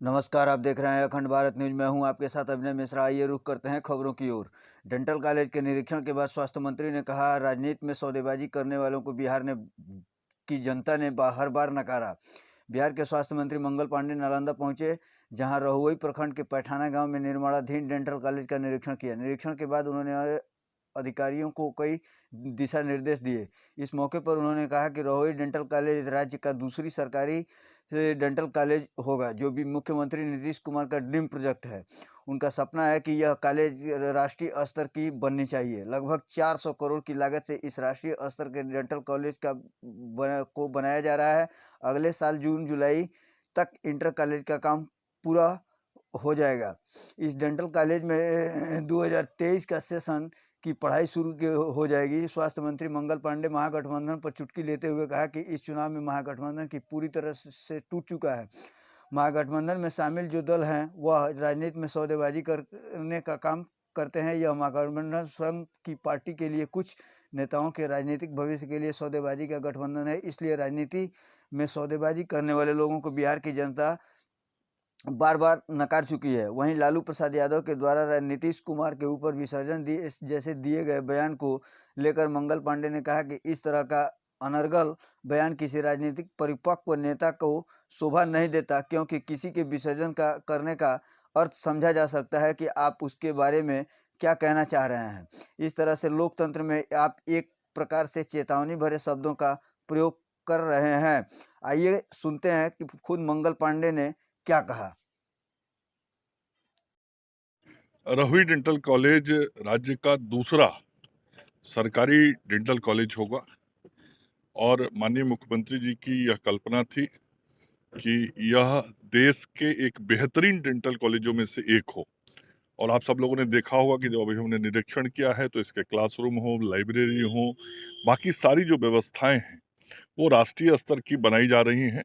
नमस्कार, आप देख रहे हैं अखंड भारत न्यूज। मैं हूं आपके साथ अभिनय मिश्रा। आइए रुख करते हैं खबरों की ओर। डेंटल कॉलेज के निरीक्षण के बाद स्वास्थ्य मंत्री ने कहा, राजनीति में सौदेबाजी करने वालों को बिहार ने की जनता ने हर बार नकारा। बिहार के स्वास्थ्य मंत्री मंगल पांडे नालंदा पहुंचे, जहां रहुई प्रखंड के पैठाना गांव में निर्माणाधीन डेंटल कॉलेज का निरीक्षण किया। निरीक्षण के बाद उन्होंने अधिकारियों को कई दिशा निर्देश दिए। इस मौके पर उन्होंने कहा कि रहुई डेंटल कॉलेज राज्य का दूसरी सरकारी डेंटल कॉलेज होगा, जो भी मुख्यमंत्री नीतीश कुमार का ड्रीम प्रोजेक्ट है। उनका सपना है कि यह कॉलेज राष्ट्रीय स्तर की बननी चाहिए। लगभग 400 करोड़ की लागत से इस राष्ट्रीय स्तर के डेंटल कॉलेज को बनाया जा रहा है। अगले साल जून जुलाई तक इंटर कॉलेज का काम पूरा हो जाएगा। इस डेंटल कॉलेज में 2023 का सेशन की पढ़ाई शुरू हो जाएगी। स्वास्थ्य मंत्री मंगल पांडे महागठबंधन पर चुटकी लेते हुए कहा कि इस चुनाव में महागठबंधन की पूरी तरह से टूट चुका है। महागठबंधन में शामिल जो दल हैं वह राजनीति में सौदेबाजी करने का काम करते हैं। यह महागठबंधन स्वयं की पार्टी के लिए कुछ नेताओं के राजनीतिक भविष्य के लिए सौदेबाजी का गठबंधन है। इसलिए राजनीति में सौदेबाजी करने वाले लोगों को बिहार की जनता बार बार नकार चुकी है। वहीं लालू प्रसाद यादव के द्वारा नीतीश कुमार के ऊपर विसर्जन जैसे दिए गए बयान को लेकर मंगल पांडे ने कहा कि इस तरह का अनर्गल बयान किसी राजनीतिक परिपक्व नेता को शोभा नहीं देता, क्योंकि किसी के विसर्जन का करने का अर्थ समझा जा सकता है कि आप उसके बारे में क्या कहना चाह रहे हैं। इस तरह से लोकतंत्र में आप एक प्रकार से चेतावनी भरे शब्दों का प्रयोग कर रहे हैं। आइए सुनते हैं कि खुद मंगल पांडे ने क्या कहा। रहुई डेंटल कॉलेज राज्य का दूसरा सरकारी डेंटल कॉलेज होगा और माननीय मुख्यमंत्री जी की यह कल्पना थी कि यह देश के एक बेहतरीन डेंटल कॉलेजों में से एक हो। और आप सब लोगों ने देखा होगा कि जब अभी हमने निरीक्षण किया है तो इसके क्लासरूम हो, लाइब्रेरी हो, बाकी सारी जो व्यवस्थाएं हैं वो राष्ट्रीय स्तर की बनाई जा रही हैं।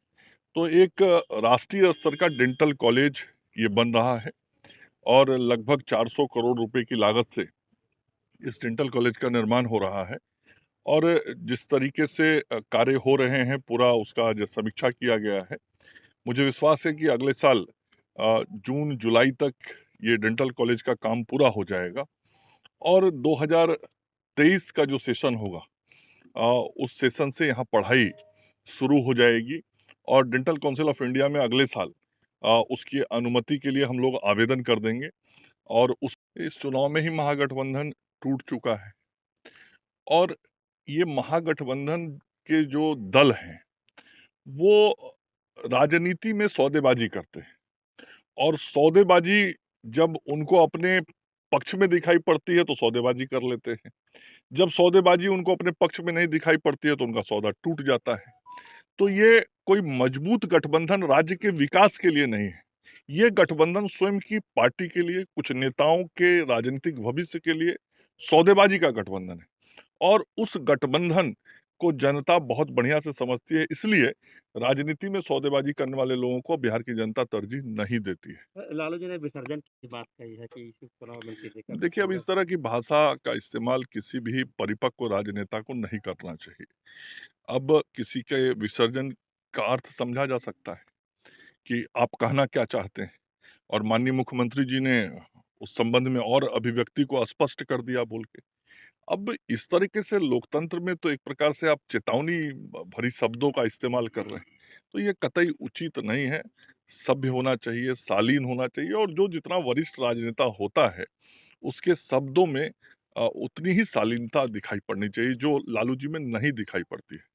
तो एक राष्ट्रीय स्तर का डेंटल कॉलेज ये बन रहा है और लगभग 400 करोड़ रुपए की लागत से इस डेंटल कॉलेज का निर्माण हो रहा है। और जिस तरीके से कार्य हो रहे हैं, पूरा उसका जो समीक्षा किया गया है, मुझे विश्वास है कि अगले साल जून जुलाई तक ये डेंटल कॉलेज का काम पूरा हो जाएगा और 2023 का जो सेशन होगा उस सेशन से यहाँ पढ़ाई शुरू हो जाएगी और डेंटल काउंसिल ऑफ इंडिया में अगले साल उसकी अनुमति के लिए हम लोग आवेदन कर देंगे। और इस चुनाव में ही महागठबंधन टूट चुका है और ये महागठबंधन के जो दल हैं वो राजनीति में सौदेबाजी करते हैं और सौदेबाजी जब उनको अपने पक्ष में दिखाई पड़ती है तो सौदेबाजी कर लेते हैं, जब सौदेबाजी उनको अपने पक्ष में नहीं दिखाई पड़ती है तो उनका सौदा टूट जाता है। तो ये कोई मजबूत गठबंधन राज्य के विकास के लिए नहीं है, ये गठबंधन स्वयं की पार्टी के लिए, कुछ नेताओं के राजनीतिक भविष्य के लिए सौदेबाजी का गठबंधन है। और उस गठबंधन को जनता बहुत बढ़िया से समझती है, इसलिए राजनीति में सौदेबाजी करने वाले लोगों को बिहार की जनता तरजीह नहीं देती है। लालू जी ने विसर्जन की बात कही है कि इसी चुनाव में कीजिए कर देखिए, अब होगा। इस तरह की भाषा का इस्तेमाल किसी भी परिपक्व राजनेता को नहीं करना चाहिए। अब किसी के विसर्जन का अर्थ समझा जा सकता है कि आप कहना क्या चाहते हैं और माननीय मुख्यमंत्री जी ने उस संबंध में और अभिव्यक्ति को स्पष्ट कर दिया बोल के। अब इस तरीके से लोकतंत्र में तो एक प्रकार से आप चेतावनी भरी शब्दों का इस्तेमाल कर रहे हैं, तो ये कतई उचित नहीं है। सभ्य होना चाहिए, शालीन होना चाहिए और जो जितना वरिष्ठ राजनेता होता है, उसके शब्दों में उतनी ही शालीनता दिखाई पड़नी चाहिए, जो लालू जी में नहीं दिखाई पड़ती है।